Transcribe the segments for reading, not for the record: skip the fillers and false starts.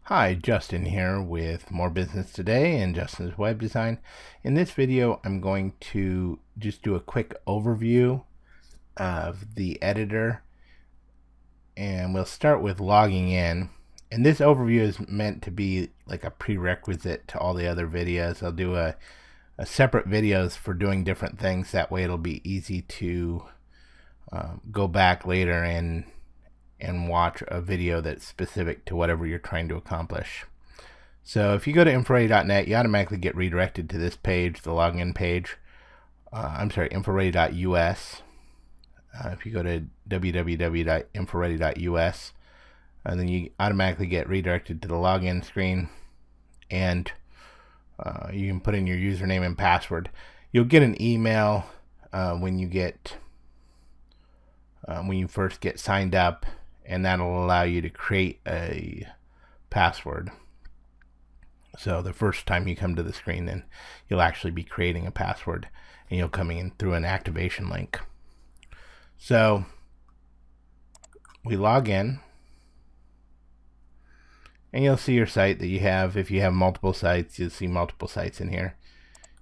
Hi, Justin here with More Business Today and Justin's Web Design. In this video, I'm going to just do a quick overview of the editor, and we'll start with logging in. And this overview is meant to be like a prerequisite to all the other videos. I'll do a separate videos for doing different things. That way it'll be easy to go back later and watch a video that's specific to whatever you're trying to accomplish. So if you go to InfoReady.net, you automatically get redirected to this page, the login page. InfoReady.us. If you go to www.infoready.us, then you automatically get redirected to the login screen, and you can put in your username and password. You'll get an email when you first get signed up, and that'll allow you to create a password. So the first time you come to the screen, then you'll actually be creating a password, and you'll come in through an activation link. So we log in, and you'll see your site that you have. If you have multiple sites, you'll see multiple sites in here.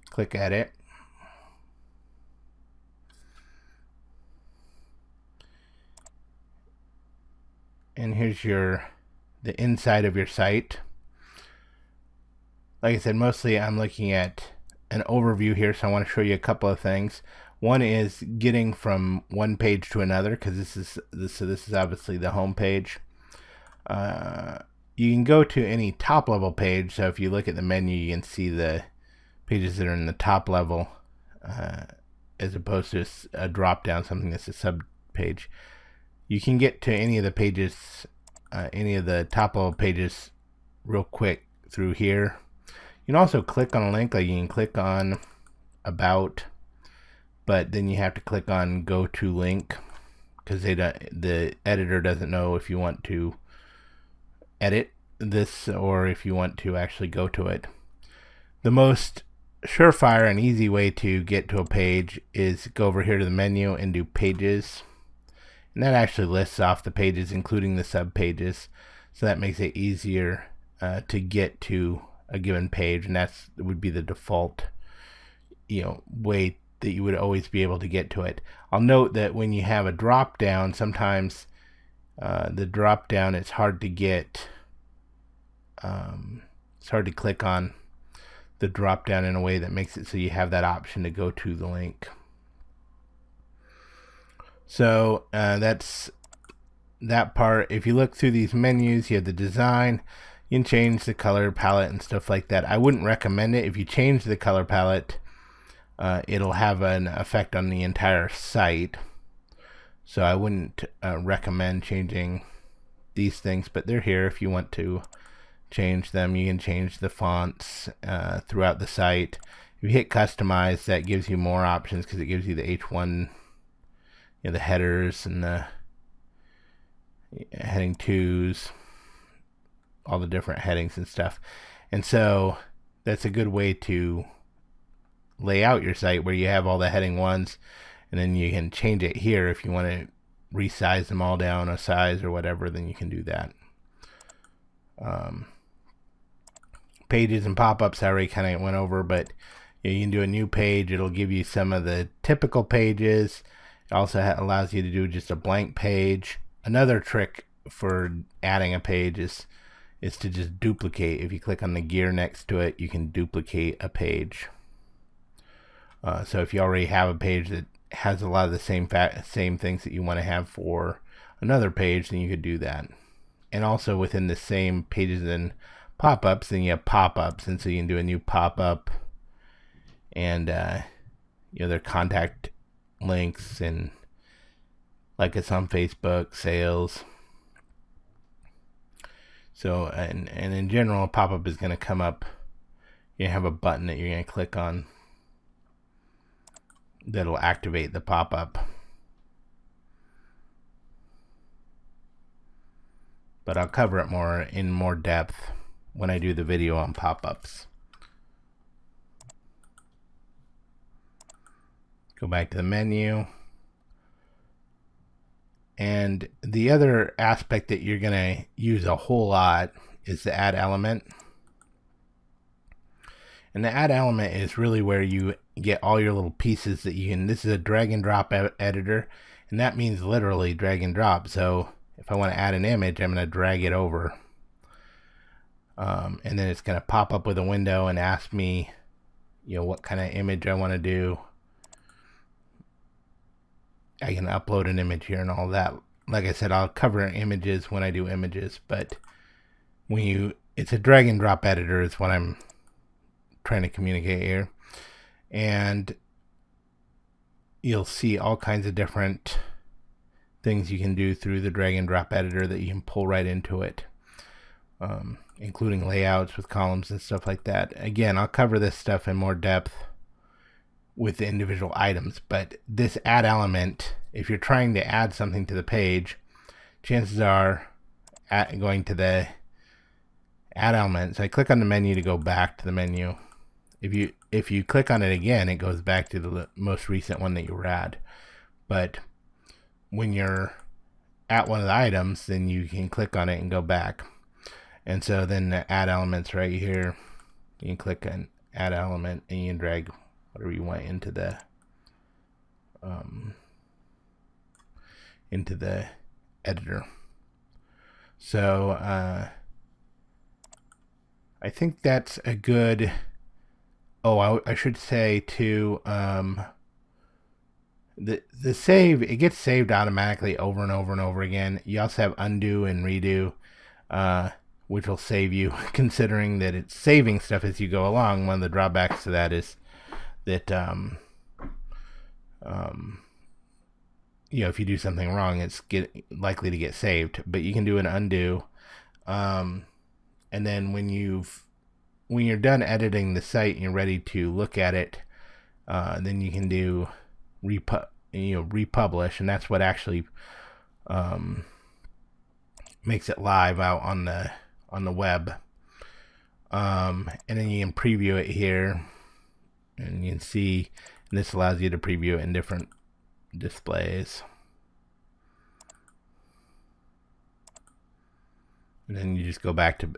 Click at it. And here's the inside of your site. Like I said, mostly I'm looking at an overview here, so I want to show you a couple of things. One is getting from one page to another, because this is obviously the home page. You can go to any top level page, so if you look at the menu, you can see the pages that are in the top level, as opposed to a drop down, something that's a sub page. You can get to any of the pages, any of the top level pages real quick through here. You can also click on a link, like you can click on About, but then you have to click on Go to Link, because the editor doesn't know if you want to edit this or if you want to actually go to it. The most surefire and easy way to get to a page is go over here to the menu and do Pages. And that actually lists off the pages, including the sub pages, so that makes it easier to get to a given page, and that would be the default, way that you would always be able to get to it. I'll note that when you have a drop down, sometimes the drop down, it's hard to get. It's hard to click on the drop down in a way that makes it so you have that option to go to the link. So that's that part. If you look through these menus, you have the design. You can change the color palette and stuff like that. I wouldn't recommend it. If you change the color palette, it'll have an effect on the entire site. So I wouldn't recommend changing these things, but they're here if you want to change them. You can change the fonts throughout the site. If you hit customize, that gives you more options, because it gives you the H1, the headers and the heading 2s, all the different headings and stuff. And so that's a good way to lay out your site, where you have all the heading 1s, and then you can change it here if you want to resize them all down a size or whatever, then you can do that. Pages and pop-ups I already kind of went over, but you can do a new page. It'll give you some of the typical pages. It also allows you to do just a blank page. Another trick for adding a page is to just duplicate. If you click on the gear next to it, you can duplicate a page. So if you already have a page that has a lot of the same things that you want to have for another page, then you could do that. And also within the same pages and pop-ups, then you have pop-ups, and so you can do a new pop-up, and their contact links, and like it's on Facebook, sales. So and in general, a pop-up is going to come up. You have a button that you're going to click on that'll activate the pop-up. But I'll cover it in more depth when I do the video on pop-ups. Go back to the menu. And the other aspect that you're going to use a whole lot is the add element. And the add element is really where you get all your little pieces that you can. This is a drag and drop editor, and that means literally drag and drop. So if I want to add an image, I'm going to drag it over. And then it's going to pop up with a window and ask me, what kind of image I want to do. I can upload an image here and all that. Like I said, I'll cover images when I do images, but it's a drag and drop editor is what I'm trying to communicate here. And you'll see all kinds of different things you can do through the drag and drop editor that you can pull right into it, including layouts with columns and stuff like that. Again, I'll cover this stuff in more depth with the individual items, but this add element, if you're trying to add something to the page, chances are going to the add element. So I click on the menu to go back to the menu. If you click on it again, it goes back to the most recent one that you were at. But when you're at one of the items, then you can click on it and go back. And so then the add elements right here, you can click on add element and you can drag whatever you want into the editor. So I think that's a good. Oh, I should say too. The save, it gets saved automatically over and over and over again. You also have undo and redo, which will save you, considering that it's saving stuff as you go along. One of the drawbacks to that is that if you do something wrong, it's likely to get saved. But you can do an undo, and then when you're done editing the site and you're ready to look at it, then you can do republish, and that's what actually makes it live out on the web. And then you can preview it here, and you can see this allows you to preview it in different displays. And then you just go back to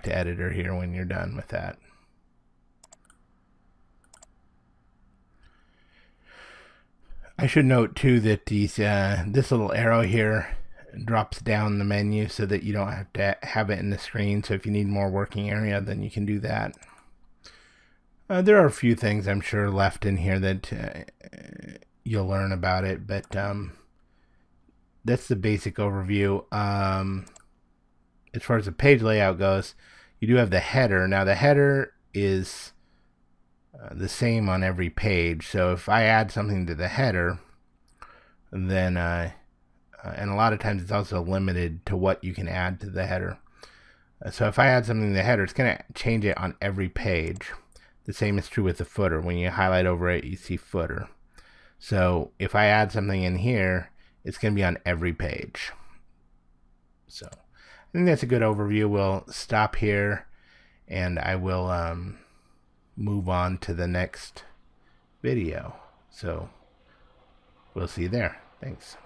editor here when you're done with that. I should note too that this little arrow here drops down the menu so that you don't have to have it in the screen. So if you need more working area, then you can do that. There are a few things I'm sure left in here that you'll learn about it, but that's the basic overview. As far as the page layout goes, you do have the header. Now the header is the same on every page. So if I add something to the header, then and a lot of times it's also limited to what you can add to the header. So if I add something to the header, it's going to change it on every page. The same is true with the footer. When you highlight over it, you see footer. So if I add something in here, it's going to be on every page. So I think that's a good overview. We'll stop here, and I will move on to the next video. So we'll see you there. Thanks.